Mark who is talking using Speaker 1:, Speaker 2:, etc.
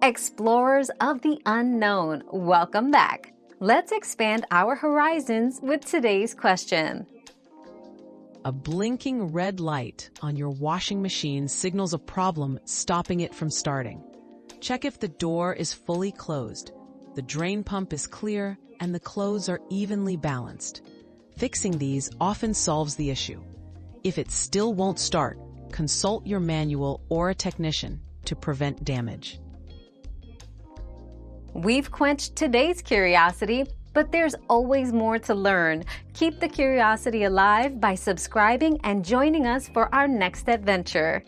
Speaker 1: Explorers of the unknown, welcome back. Let's expand our horizons with today's question.
Speaker 2: A blinking red light on your washing machine signals a problem stopping it from starting. Check if the door is fully closed, the drain pump is clear, and the clothes are evenly balanced. Fixing these often solves the issue. If it still won't start, consult your manual or a technician to prevent damage.
Speaker 1: We've quenched today's curiosity, but there's always more to learn. Keep the curiosity alive by subscribing and joining us for our next adventure.